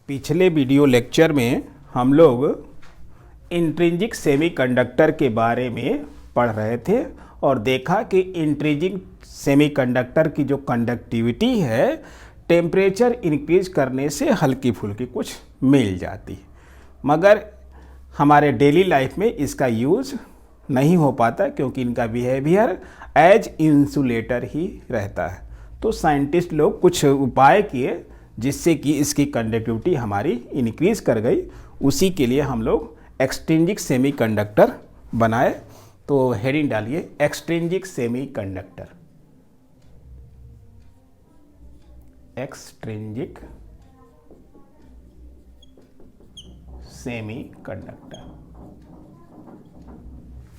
पिछले video lecture में हम लोग इंट्रिंसिक सेमीकंडक्टर के बारे में पढ़ रहे थे और देखा कि इंट्रिंसिक सेमीकंडक्टर की जो कंडक्टिविटी है टेम्परेचर इंक्रीज करने से हल्की फुल्की कुछ मिल जाती है, मगर हमारे डेली लाइफ में इसका यूज़ नहीं हो पाता क्योंकि इनका बिहेवियर एज इंसुलेटर ही रहता है। तो साइंटिस्ट लोग कुछ उपाय किए जिससे कि इसकी कंडक्टिविटी हमारी इंक्रीज कर गई। उसी के लिए हम लोग एक्सट्रिंसिक सेमीकंडक्टर बनाए। तो हेडिंग डालिए extrinsic semiconductor. Extrinsic semiconductor.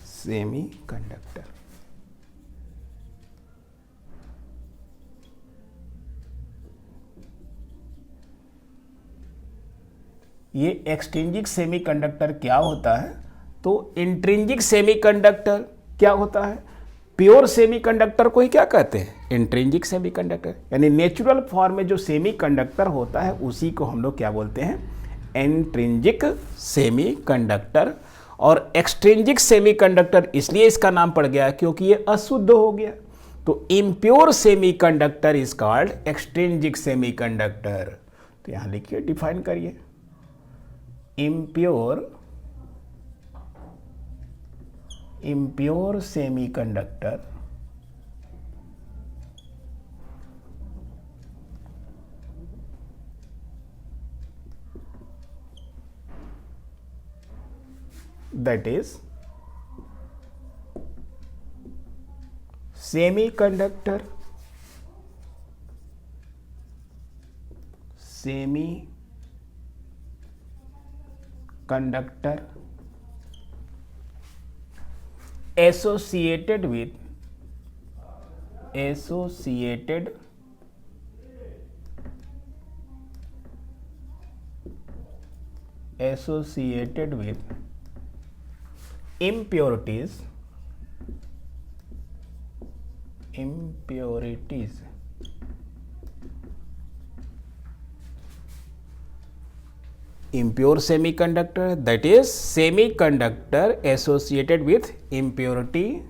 Semiconductor ये एक्सट्रिंसिक सेमीकंडक्टर क्या होता है? तो इंट्रिंसिक सेमीकंडक्टर क्या होता है? प्योर सेमीकंडक्टर को ही क्या कहते हैं? Intrinsic semiconductor. यानी नेचुरल फॉर्म में जो सेमीकंडक्टर होता है उसी को हम लोग क्या बोलते हैं? Intrinsic semiconductor. और एक्सट्रिंसिक सेमीकंडक्टर इसलिए इसका नाम पड़ गया क्योंकि ये अशुद्ध हो गया। तो impure semiconductor is called extrinsic semiconductor. तो यहां लिखिए, डिफाइन करिए। impure semiconductor that is semiconductor associated with impurities impure semiconductor, that is semiconductor associated with impurities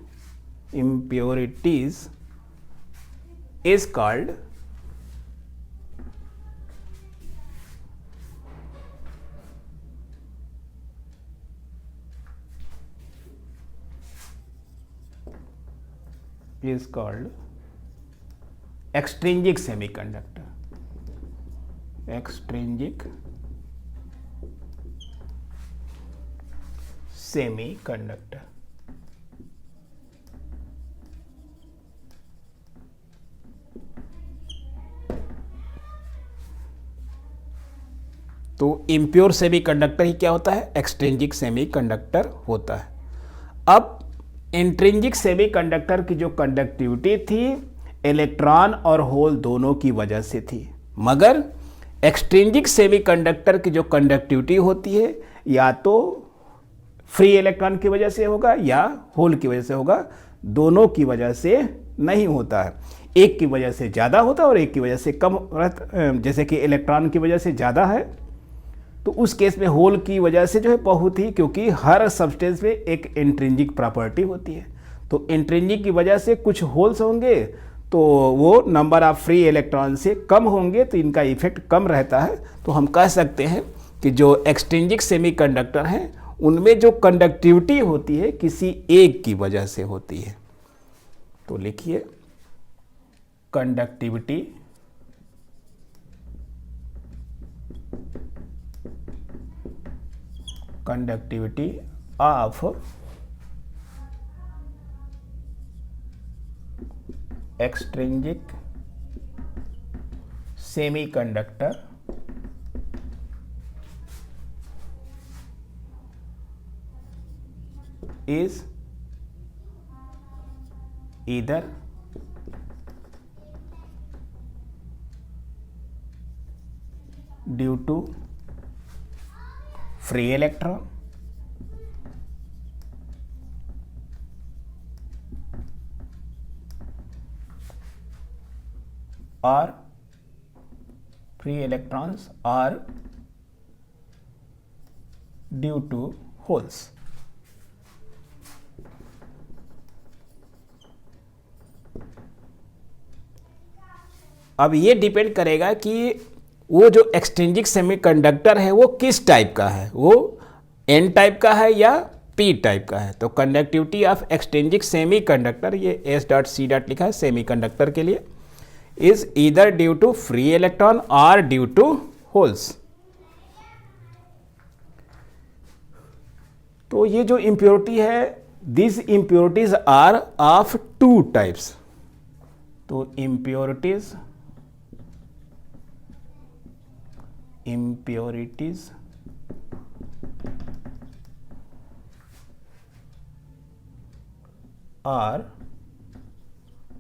is called extrinsic semiconductor. Extrinsic semiconductor. तो इम्प्योर सेमीकंडक्टर ही क्या होता है? Extrinsic semiconductor होता है। अब इंट्रिंसिक सेमीकंडक्टर की जो कंडक्टिविटी थी इलेक्ट्रॉन और होल दोनों की वजह से थी, मगर एक्सट्रिंसिक सेमीकंडक्टर की जो कंडक्टिविटी होती है या तो फ्री इलेक्ट्रॉन की वजह से होगा या होल की वजह से होगा, दोनों की वजह से नहीं होता है। एक की वजह से ज़्यादा होता है और एक की वजह से कम रहता। जैसे कि इलेक्ट्रॉन की वजह से ज़्यादा है तो उस केस में होल की वजह से जो है बहुत ही, क्योंकि हर सब्सटेंस में एक इंट्रिंसिक प्रॉपर्टी होती है। तो इंट्रिंसिक की वजह से कुछ होल्स होंगे तो वो नंबर ऑफ फ्री इलेक्ट्रॉन से कम होंगे, तो इनका इफेक्ट कम रहता है। तो हम कह सकते हैं कि जो एक्सट्रिंसिक सेमीकंडक्टर हैं उनमें जो कंडक्टिविटी होती है किसी एक की वजह से होती है। तो लिखिए conductivity of extrinsic semiconductor is either due to free electron or free electrons or due to holes. अब ये डिपेंड करेगा कि वो जो एक्सट्रिंसिक सेमीकंडक्टर है वो किस टाइप का है, वो एन टाइप का है या पी टाइप का है। तो कंडक्टिविटी ऑफ एक्सट्रिंसिक सेमीकंडक्टर, ये एस डॉट सी डॉट लिखा है सेमीकंडक्टर के लिए, is either due to free electron और ड्यू टू होल्स। तो ये जो इम्प्योरिटी है, this impurities are of two types. तो इम्प्योरिटीज are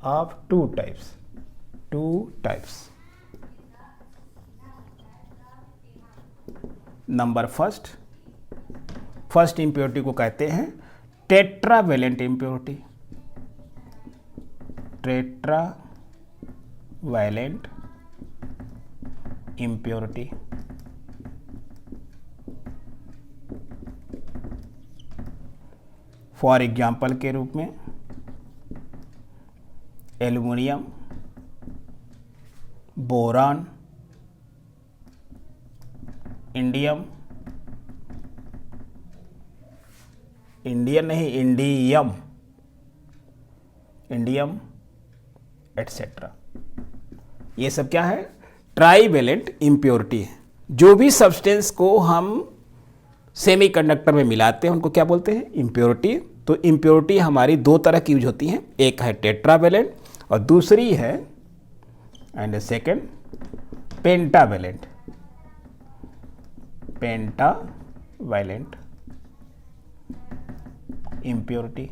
of two types. Number first impurity को कहते हैं tetravalent impurity. Tetravalent impurity for example के रूप में एल्युमिनियम, बोरान, इंडियम एटसेट्रा। ये सब क्या है? ट्राईवेलेंट इम्प्योरिटी है। जो भी सब्सटेंस को हम सेमीकंडक्टर में मिलाते हैं उनको क्या बोलते हैं? इम्प्योरिटी। तो इम्प्योरिटी हमारी दो तरह की यूज होती हैं, एक है टेट्रावेलेंट और दूसरी है एंड सेकेंड पेंटावेलेंट। इम्प्योरिटी।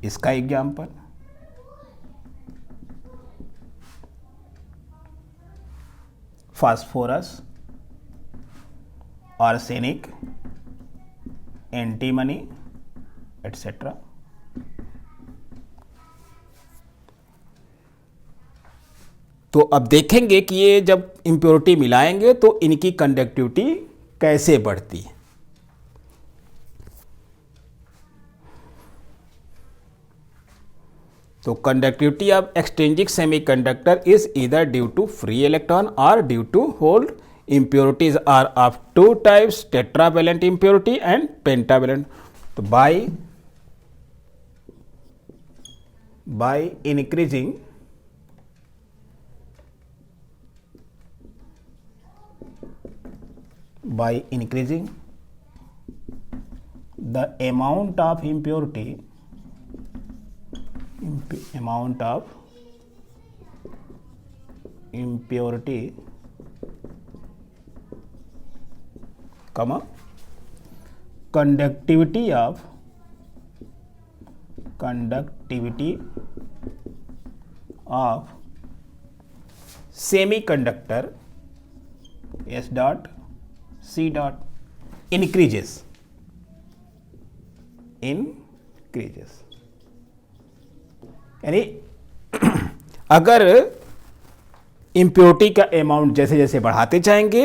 इसका example phosphorus, arsenic, antimony etcetera. तो अब देखेंगे कि ये जब इम्प्योरिटी मिलाएंगे तो इनकी कंडक्टिविटी कैसे बढ़ती है। तो conductivity of extrinsic semiconductor is either due to free electron और due to hold. Impurities are of two types, tetravalent impurity and pentavalent. तो by increasing the amount of impurity, conductivity of semiconductor S dot C dot increases। यानी अगर impurity का amount जैसे जैसे बढ़ाते जाएंगे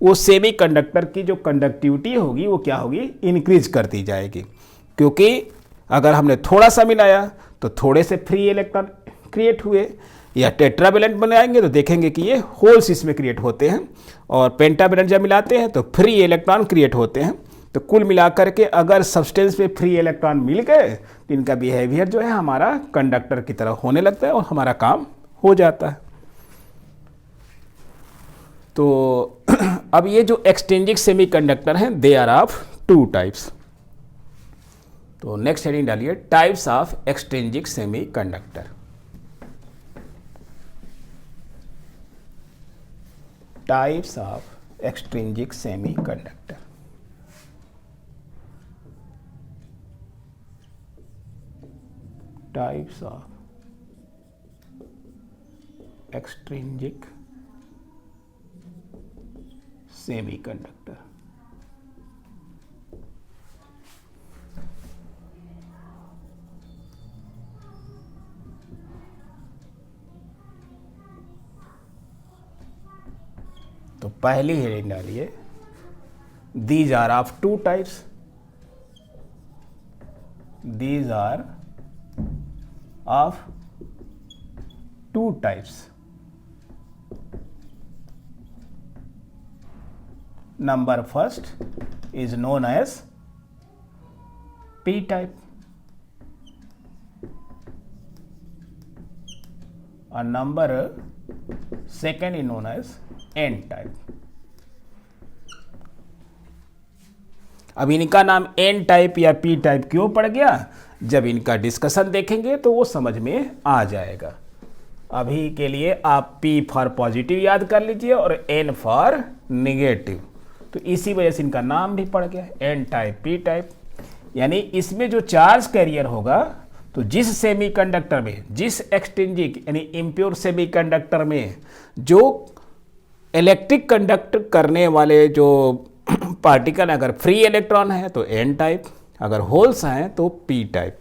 वो सेमीकंडक्टर की जो कंडक्टिविटी होगी वो क्या होगी? इंक्रीज करती जाएगी। क्योंकि अगर हमने थोड़ा सा मिलाया तो थोड़े से फ्री इलेक्ट्रॉन क्रिएट हुए, या टेट्रावेलेंट बनाएंगे तो देखेंगे कि ये होल्स इसमें क्रिएट होते हैं, और पेंटावेलेंट जब मिलाते हैं तो फ्री इलेक्ट्रॉन क्रिएट होते हैं। तो कुल मिलाकर के अगर सब्सटेंस में फ्री इलेक्ट्रॉन मिल गए तो इनका बिहेवियर जो है हमारा कंडक्टर की तरह होने लगता है और हमारा काम हो जाता है। तो अब ये जो एक्सट्रिंसिक सेमीकंडक्टर हैं they are of two types. तो नेक्स्ट हेडिंग डालिए types of extrinsic semiconductor. Types of extrinsic semiconductor. Types of extrinsic semiconductor. तो पहली हेडिंग डालिए, these are of two types, these are of two types. Number first is known as P type and number second is known as N type. अब इनका नाम N type या P type क्यों पड़ गया, जब इनका डिस्कशन देखेंगे तो वो समझ में आ जाएगा। अभी के लिए आप पी फॉर पॉजिटिव याद कर लीजिए और एन फॉर निगेटिव, तो इसी वजह से इनका नाम भी पड़ गया एन टाइप पी टाइप। यानी इसमें जो चार्ज कैरियर होगा, तो जिस सेमीकंडक्टर में, जिस एक्सट्रिंसिक यानी इम्प्योर सेमीकंडक्टर में जो इलेक्ट्रिक कंडक्ट करने वाले जो पार्टिकल अगर फ्री इलेक्ट्रॉन है तो एन टाइप, अगर होल्स हैं तो पी टाइप,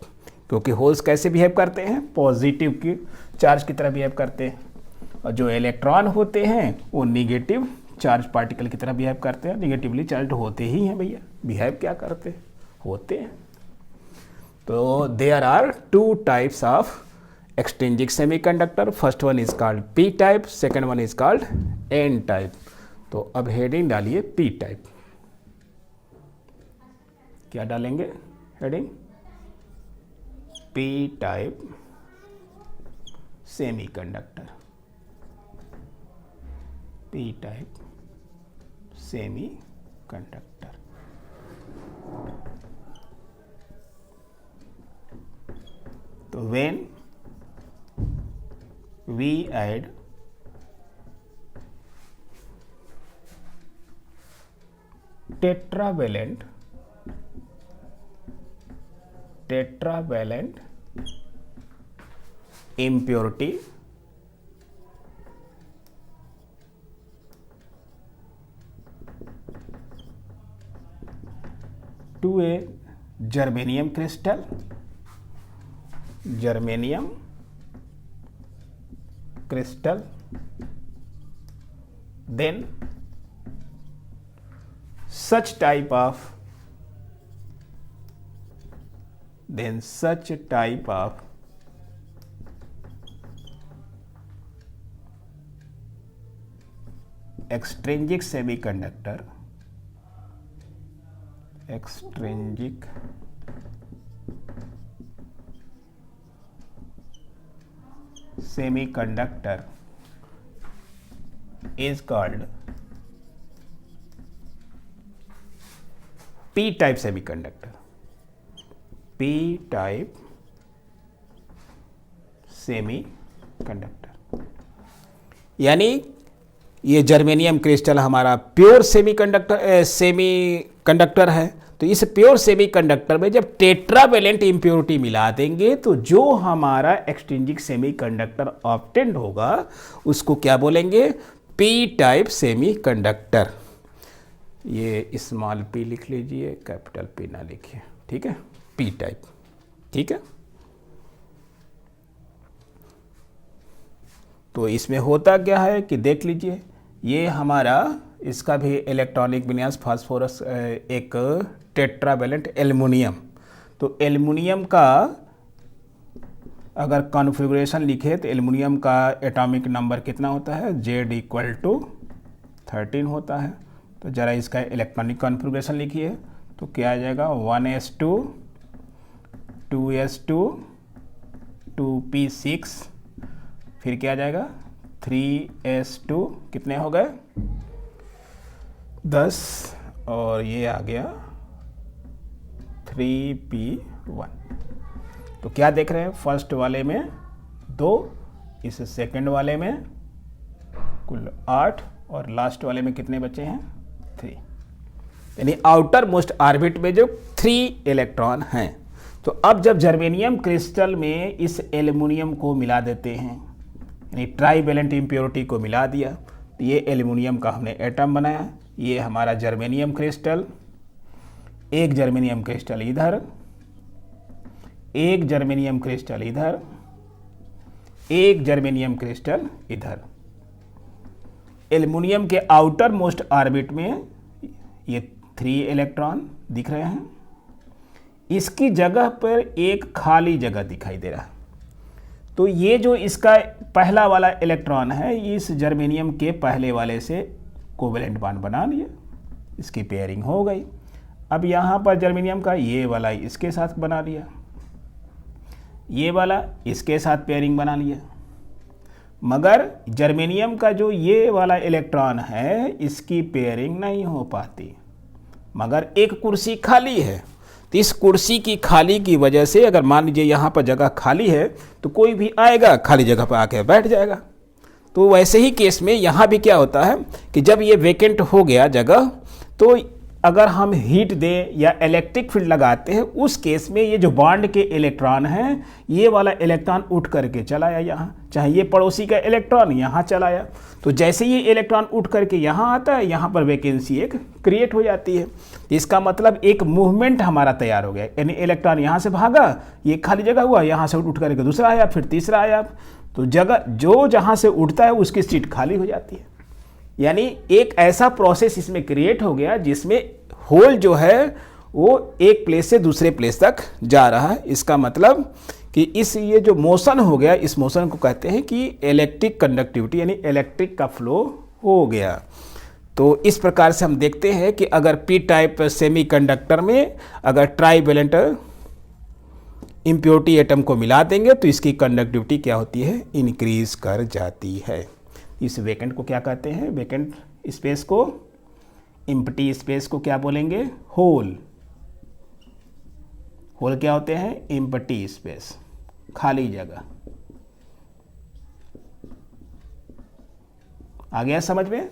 क्योंकि होल्स कैसे बिहेव करते हैं, पॉजिटिव की चार्ज की तरह बिहेव करते हैं, और जो इलेक्ट्रॉन होते हैं वो निगेटिव चार्ज पार्टिकल की तरह बिहेव करते हैं। निगेटिवली चार्ज होते ही हैं भैया, बिहेव क्या करते हैं, होते हैं। तो there are two types of extrinsic semiconductor, first one is called P type, second one is called N type. तो अब हेडिंग डालिए पी टाइप। क्या डालेंगे heading, P type semiconductor, P type semiconductor. तो when we add tetravalent impurity to a germanium crystal, then such type of extrinsic semiconductor, is called P type semiconductor, P type semiconductor। यानी ये germanium crystal हमारा pure semiconductor है। तो इस pure semiconductor में जब tetravalent impurity मिला देंगे तो जो हमारा एक्सट्रिंसिक सेमीकंडक्टर ऑब्टेन्ड होगा उसको क्या बोलेंगे, पी टाइप सेमीकंडक्टर। ये स्मॉल पी लिख लीजिए, कैपिटल पी ना लिखिए, ठीक है, पी टाइप, ठीक है। तो इसमें होता क्या है कि देख लीजिए, ये हमारा इसका भी इलेक्ट्रॉनिक विन्यास फास्फोरस एक टेट्रावेलेंट एल्युमिनियम। तो एल्युमिनियम का अगर कॉन्फ़िगरेशन लिखे तो एल्युमिनियम का एटॉमिक नंबर कितना होता है, Z = 13 होता है। तो ज़रा इसका इलेक्ट्रॉनिक कॉन्फ़िगरेशन लिखिए तो क्या आ जाएगा, 1s2 2s2 2p6, फिर क्या आ जाएगा 3s2, कितने हो गए 10, और ये आ गया 3p1। तो क्या देख रहे हैं, फर्स्ट वाले में 2, इस सेकंड वाले में कुल 8 और लास्ट वाले में कितने बचे हैं 3, यानी आउटर मोस्ट ऑर्बिट में जो 3 इलेक्ट्रॉन हैं। तो अब जब जर्मेनियम क्रिस्टल में इस एल्युमिनियम को मिला देते हैं, यानी ट्राईवेलेंट इम्प्योरिटी को मिला दिया, तो ये एल्युमिनियम का हमने एटम बनाया। ये हमारा जर्मेनियम क्रिस्टल, एक जर्मेनियम क्रिस्टल इधर, एक जर्मेनियम क्रिस्टल इधर, एक जर्मेनियम क्रिस्टल इधर। एल्युमिनियम के आउटर मोस्ट ऑर्बिट में ये 3 इलेक्ट्रॉन दिख रहे हैं, इसकी जगह पर एक खाली जगह दिखाई दे रहा है। तो ये जो इसका पहला वाला इलेक्ट्रॉन है, इस जर्मेनियम के पहले वाले से कोवेलेंट बॉन्ड बना लिया, इसकी पेयरिंग हो गई। अब यहाँ पर जर्मेनियम का ये वाला इसके साथ बना लिया, ये वाला इसके साथ पेयरिंग बना लिया, मगर जर्मेनियम का जो ये वाला इलेक्ट्रॉन है इसकी पेयरिंग नहीं हो पाती, मगर एक कुर्सी खाली है। तो इस कुर्सी की खाली की वजह से अगर मान लीजिए यहाँ पर जगह खाली है तो कोई भी आएगा खाली जगह पर आके बैठ जाएगा। तो वैसे ही केस में यहाँ भी क्या होता है कि जब ये वेकेंट हो गया जगह, तो अगर हम हीट दें या इलेक्ट्रिक फील्ड लगाते हैं, उस केस में ये जो बॉन्ड के इलेक्ट्रॉन हैं, ये वाला इलेक्ट्रॉन उठ करके चलाया यहाँ, चाहे ये पड़ोसी का इलेक्ट्रॉन यहाँ चलाया। तो जैसे ये इलेक्ट्रॉन उठ करके यहाँ आता है, यहाँ पर वैकेंसी एक क्रिएट हो जाती है। इसका मतलब एक मूवमेंट हमारा तैयार हो गया, यानी इलेक्ट्रॉन यहाँ से भागा, ये खाली जगह हुआ, यहाँ से उठ करके दूसरा आया, फिर तीसरा आया। तो जगह जो जहाँ से उठता है उसकी सीट खाली हो जाती है। यानी एक ऐसा प्रोसेस इसमें क्रिएट हो गया जिसमें होल जो है वो एक प्लेस से दूसरे प्लेस तक जा रहा है। इसका मतलब कि ये जो मोशन हो गया, इस मोशन को कहते हैं कि इलेक्ट्रिक कंडक्टिविटी, यानी इलेक्ट्रिक का फ्लो हो गया। तो इस प्रकार से हम देखते हैं कि अगर पी टाइप सेमीकंडक्टर में अगर ट्राइवेलेंट इम्प्योरिटी एटम को मिला देंगे तो इसकी कंडक्टिविटी क्या होती है, इंक्रीज कर जाती है। इस वेकेंट को क्या कहते हैं, वेकेंट स्पेस को, एम्प्टी स्पेस को क्या बोलेंगे, होल। होल क्या होते हैं, एम्प्टी स्पेस, खाली जगह। आ गया समझ में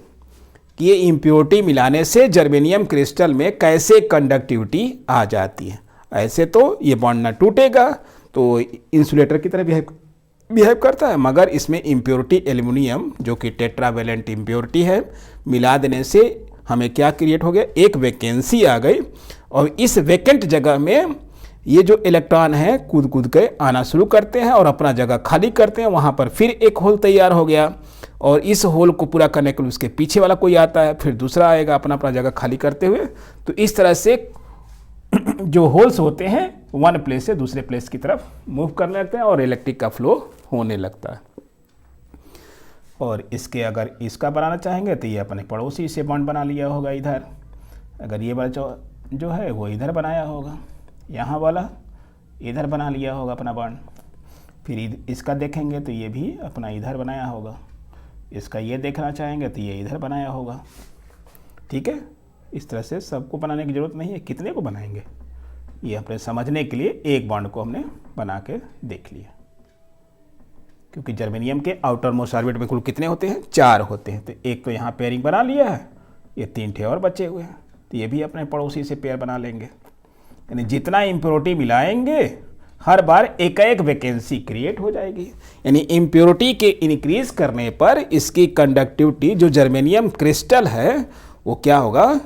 कि ये इम्प्योरिटी मिलाने से जर्मेनियम क्रिस्टल में कैसे कंडक्टिविटी आ जाती है। ऐसे तो ये बॉन्ड ना टूटेगा तो इंसुलेटर की तरह बिहेव करता है, मगर इसमें इम्प्योरिटी एल्युमिनियम जो कि टेट्रावेलेंट इम्प्योरिटी है, मिला देने से हमें क्या क्रिएट हो गया, एक वैकेंसी आ गई। और इस वैकेंट जगह में ये जो इलेक्ट्रॉन है कूद कूद के आना शुरू करते हैं और अपना जगह खाली करते हैं। वहाँ पर फिर एक होल तैयार हो गया और इस होल को पूरा करने के लिए उसके पीछे वाला कोई आता है, फिर दूसरा आएगा अपना अपना जगह खाली करते हुए। तो इस तरह से जो होल्स होते हैं वन प्लेस से दूसरे प्लेस की तरफ मूव करने लगते हैं और इलेक्ट्रिक का फ्लो होने लगता है। और इसके अगर इसका बनाना चाहेंगे तो ये अपने पड़ोसी से बॉन्ड बना लिया होगा इधर, अगर ये वाला जो है वो इधर बनाया होगा, यहाँ वाला इधर बना लिया होगा अपना बॉन्ड। फिर इसका देखेंगे तो ये भी अपना इधर बनाया होगा, इसका ये देखना चाहेंगे तो ये इधर बनाया होगा। ठीक है, इस तरह से सबको बनाने की ज़रूरत नहीं है, कितने को बनाएंगे ये अपने समझने के लिए एक बॉन्ड को हमने बना के देख लिया। क्योंकि जर्मेनियम के आउटर मोस्ट ऑर्बिट में कुल कितने होते हैं, 4 होते हैं। तो एक तो यहाँ पेयरिंग बना लिया है, ये 3 ठे और बचे हुए हैं, तो ये भी अपने पड़ोसी से पेयर बना लेंगे। यानी जितना इम्प्योरिटी मिलाएंगे हर बार एक एक वैकेंसी क्रिएट हो जाएगी। यानी इम्प्योरिटी के इंक्रीज करने पर इसकी कंडक्टिविटी जो जर्मेनियम क्रिस्टल है वो क्या होगा,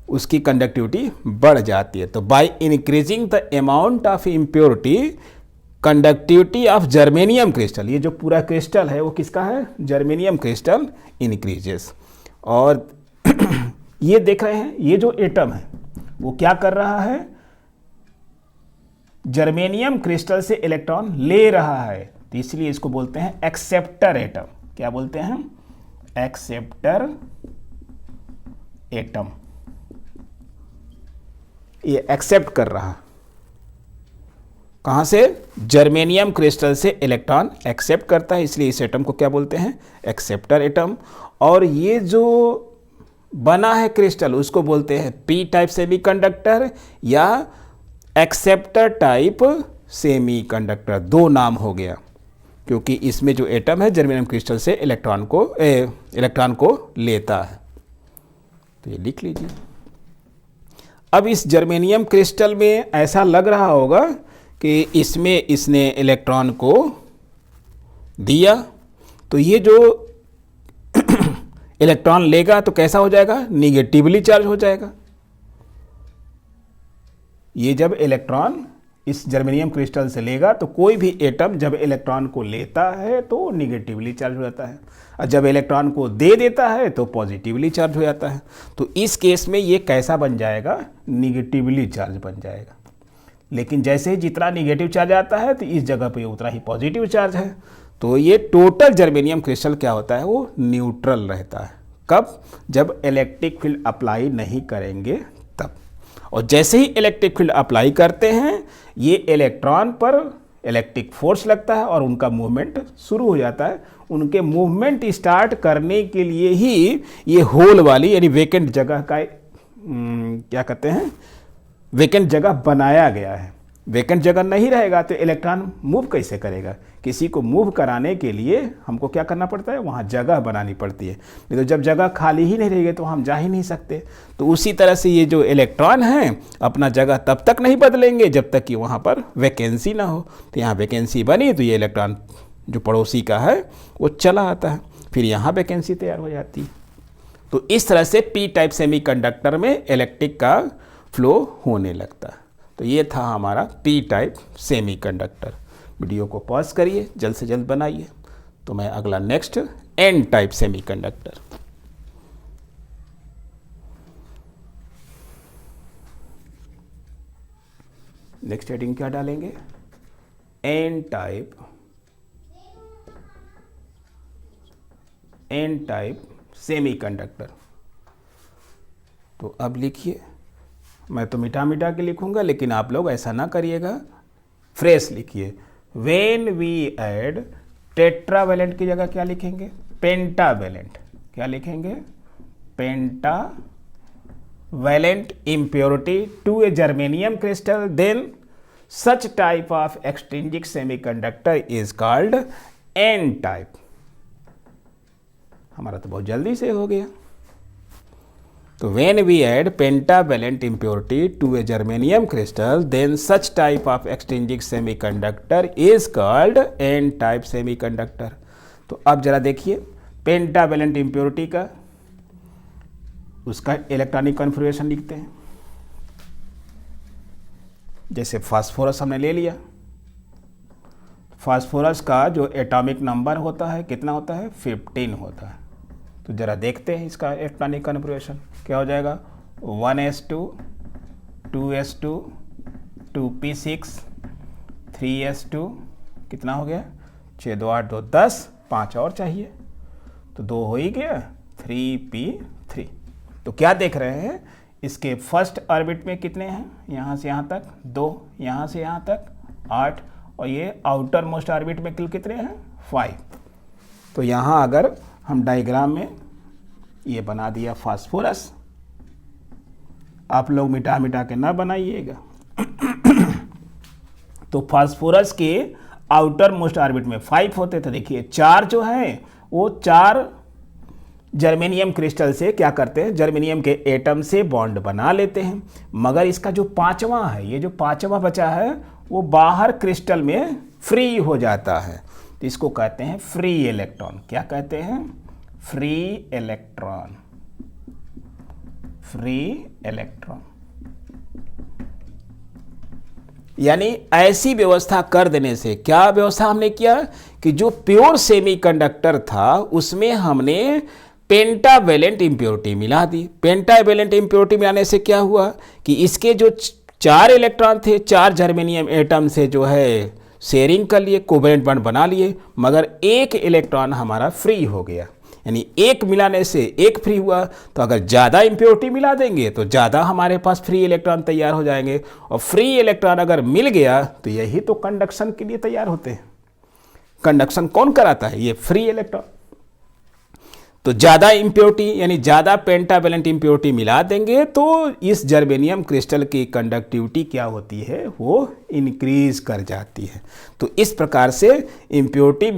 उसकी कंडक्टिविटी बढ़ जाती है। तो by increasing the amount of impurity conductivity of germanium crystal, ये जो पूरा क्रिस्टल है वो किसका है, जर्मेनियम क्रिस्टल इंक्रीजेस। और ये देख रहे हैं ये जो एटम है वो क्या कर रहा है, जर्मेनियम क्रिस्टल से इलेक्ट्रॉन ले रहा है, तो इसलिए इसको बोलते हैं एक्सेप्टर एटम। क्या बोलते हैं, एक्सेप्टर एटम। ये एक्सेप्ट कर रहा, कहां से, जर्मेनियम क्रिस्टल से इलेक्ट्रॉन एक्सेप्ट करता है, इसलिए इस एटम को क्या बोलते हैं, एक्सेप्टर एटम। और ये जो बना है क्रिस्टल उसको बोलते हैं पी टाइप सेमीकंडक्टर या एक्सेप्टर टाइप सेमीकंडक्टर। 2 नाम हो गया क्योंकि इसमें जो एटम है जर्मेनियम क्रिस्टल से इलेक्ट्रॉन को लेता है। तो ये लिख लीजिए। अब इस जर्मेनियम क्रिस्टल में ऐसा लग रहा होगा कि इसमें इसने इलेक्ट्रॉन को दिया, तो ये जो इलेक्ट्रॉन लेगा तो कैसा हो जाएगा, निगेटिवली चार्ज हो जाएगा। ये जब इलेक्ट्रॉन इस जर्मेनियम क्रिस्टल से लेगा तो कोई भी एटम जब इलेक्ट्रॉन को लेता है तो निगेटिवली चार्ज हो जाता है, और जब इलेक्ट्रॉन को दे देता है तो पॉजिटिवली चार्ज हो जाता है। तो इस केस में ये कैसा बन जाएगा, निगेटिवली चार्ज बन जाएगा। लेकिन जैसे ही जितना निगेटिव चार्ज आता है तो इस जगह पे उतना ही पॉजिटिव चार्ज है। तो ये टोटल जर्मेनियम क्रिस्टल क्या होता है, वो न्यूट्रल रहता है। कब, जब इलेक्ट्रिक फील्ड अप्लाई नहीं करेंगे तब। और जैसे ही इलेक्ट्रिक फील्ड अप्लाई करते हैं ये इलेक्ट्रॉन पर इलेक्ट्रिक फोर्स लगता है और उनका मूवमेंट शुरू हो जाता है। उनके मूवमेंट स्टार्ट करने के लिए ही ये होल वाली यानी वेकेंट जगह का क्या कहते हैं, वेकेंट जगह बनाया गया है। वेकेंट जगह नहीं रहेगा तो इलेक्ट्रॉन मूव कैसे करेगा। किसी को मूव कराने के लिए हमको क्या करना पड़ता है, वहाँ जगह बनानी पड़ती है। नहीं तो जब जगह खाली ही नहीं रहेगी तो हम जा ही नहीं सकते। तो उसी तरह से ये जो इलेक्ट्रॉन हैं अपना जगह तब तक नहीं बदलेंगे जब तक कि वहाँ पर वैकेंसी ना हो। तो यहाँ वैकेंसी बनी तो ये इलेक्ट्रॉन जो पड़ोसी का है वो चला आता है, फिर यहाँ वैकेंसी तैयार हो जाती है। तो इस तरह से पी टाइप सेमीकंडक्टर में इलेक्ट्रिक का फ्लो होने लगता है। तो ये था हमारा पी टाइप सेमीकंडक्टर। वीडियो को पॉज करिए, जल्द से जल्द बनाइए। तो मैं अगला next N type semiconductor. Next heading क्या डालेंगे, एन टाइप सेमीकंडक्टर। तो अब लिखिए, मैं तो मिटा मिटा के लिखूंगा लेकिन आप लोग ऐसा ना करिएगा, फ्रेश लिखिए। व्हेन वी ऐड टेट्रावैलेंट की जगह क्या लिखेंगे, पेंटावैलेंट। क्या लिखेंगे, pentavalent impurity to a germanium crystal, then such type of extrinsic semiconductor is called N type. हमारा तो बहुत जल्दी से हो गया। तो when we add pentavalent impurity to a germanium crystal, then such type of extrinsic semiconductor is called n-type semiconductor। तो अब जरा देखिए पेंटावेलेंट इम्प्योरिटी का उसका इलेक्ट्रॉनिक कॉन्फ़िगरेशन लिखते हैं। जैसे फास्फोरस हमने ले लिया, फास्फोरस का जो एटॉमिक नंबर होता है कितना होता है, 15 होता है। तो जरा देखते हैं इसका इलेक्ट्रॉनिक कॉन्फ़िगरेशन क्या हो जाएगा, 1s2 2s2 2p6 3s2 कितना हो गया, 6 2 8 2 10, 5 और चाहिए तो 2 हो ही गया, 3p3। तो क्या देख रहे हैं, इसके फर्स्ट ऑर्बिट में कितने हैं, यहाँ से यहाँ तक 2, यहाँ से यहाँ तक 8, और ये आउटर मोस्ट ऑर्बिट में कुल कितने हैं, 5। तो यहाँ अगर हम डायग्राम में ये बना दिया फास्फोरस, आप लोग मिटा मिटा के ना बनाइएगा। तो फास्फोरस के आउटर मोस्ट ऑर्बिट में 5 होते थे। देखिए 4 जो है वो 4 जर्मेनियम क्रिस्टल से क्या करते हैं, जर्मेनियम के एटम से बॉन्ड बना लेते हैं। मगर इसका जो 5वां है, ये जो 5वां बचा है वो बाहर क्रिस्टल में फ्री हो जाता है। तो इसको कहते हैं फ्री इलेक्ट्रॉन। क्या कहते हैं, फ्री इलेक्ट्रॉन। फ्री इलेक्ट्रॉन यानी ऐसी व्यवस्था कर देने से, क्या व्यवस्था हमने किया कि जो प्योर सेमीकंडक्टर था उसमें हमने पेंटावेलेंट इम्प्योरिटी मिला दी। पेंटावेलेंट इम्प्योरिटी मिलाने से क्या हुआ कि इसके जो 4 इलेक्ट्रॉन थे, 4 जर्मेनियम एटम से जो है शेयरिंग कर लिए, कोवेलेंट बॉन्ड बना लिए, मगर एक इलेक्ट्रॉन हमारा फ्री हो गया। यानी एक मिलाने से एक फ्री हुआ। तो अगर ज़्यादा इम्प्योरिटी मिला देंगे तो ज़्यादा हमारे पास फ्री इलेक्ट्रॉन तैयार हो जाएंगे, और फ्री इलेक्ट्रॉन अगर मिल गया तो यही तो कंडक्शन के लिए तैयार होते हैं। कंडक्शन कौन कराता है, ये फ्री इलेक्ट्रॉन। तो ज़्यादा इम्प्योरिटी यानी ज़्यादा पेंटावेलेंट इम्प्योरिटी मिला देंगे तो इस जर्मेनियम क्रिस्टल की कंडक्टिविटी क्या होती है, वो इंक्रीज कर जाती है। तो इस प्रकार से इम्प्योरिटी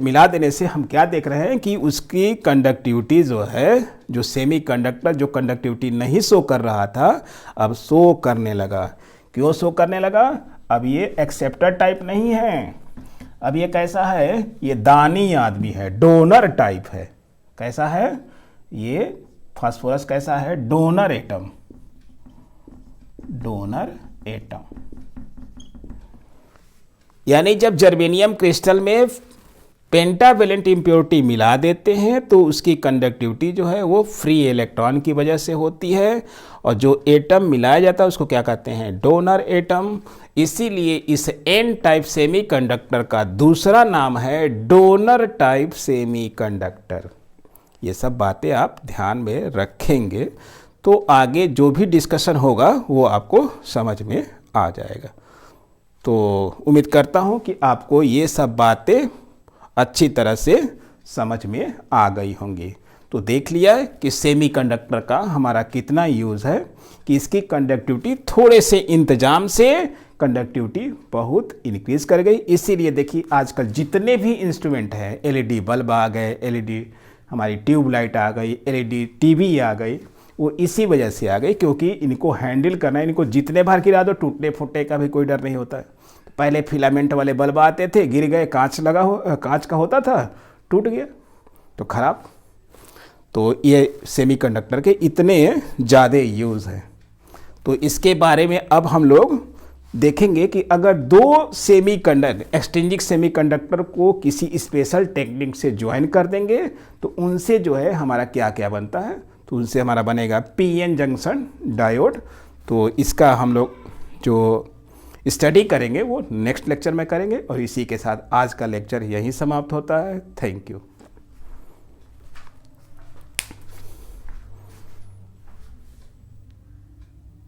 मिला देने से हम क्या देख रहे हैं कि उसकी कंडक्टिविटी जो है, जो सेमीकंडक्टर जो कंडक्टिविटी नहीं शो कर रहा था अब शो करने लगा। क्यों शो करने लगा, अब ये एक्सेप्टर टाइप नहीं है, अब ये कैसा है, ये दानी आदमी है, डोनर टाइप है। कैसा है ये फास्फोरस, कैसा है, डोनर एटम। डोनर एटम यानी जब जर्मेनियम क्रिस्टल में पेंटावेलेंट इम्प्योरिटी मिला देते हैं तो उसकी कंडक्टिविटी जो है वो फ्री इलेक्ट्रॉन की वजह से होती है, और जो एटम मिलाया जाता है उसको क्या कहते हैं, डोनर एटम। इसीलिए इस एन टाइप सेमीकंडक्टर का दूसरा नाम है डोनर टाइप सेमीकंडक्टर। ये सब बातें आप ध्यान में रखेंगे तो आगे जो भी डिस्कशन होगा वो आपको समझ में आ जाएगा। तो उम्मीद करता हूँ कि आपको ये सब बातें अच्छी तरह से समझ में आ गई होंगी। तो देख लिया है कि सेमीकंडक्टर का हमारा कितना यूज़ है, कि इसकी कंडक्टिविटी थोड़े से इंतजाम से कंडक्टिविटी बहुत इंक्रीज़ कर गई। इसीलिए देखिए आजकल जितने भी इंस्ट्रूमेंट हैं, एलईडी बल्ब आ गए, एलईडी हमारी ट्यूबलाइट आ गई, एलईडी टीवी आ गई, वो इसी वजह से आ गई क्योंकि इनको हैंडल करना है, इनको जितने बार गिरा दो टूटने फूटने का भी कोई डर नहीं होता है। पहले फिलामेंट वाले बल्ब आते थे, गिर गए, कांच का होता था, टूट गया तो खराब। तो ये सेमीकंडक्टर के इतने ज़्यादा यूज़ है। तो इसके बारे में अब हम लोग देखेंगे कि अगर दो एक्सट्रिंसिक सेमीकंडक्टर को किसी स्पेशल टेक्निक से ज्वाइन कर देंगे तो उनसे जो है हमारा क्या क्या बनता है। तो उनसे हमारा बनेगा पीएन जंक्शन डायोड। तो इसका हम लोग जो स्टडी करेंगे वो नेक्स्ट लेक्चर में करेंगे। और इसी के साथ आज का लेक्चर यहीं समाप्त होता है। Thank you.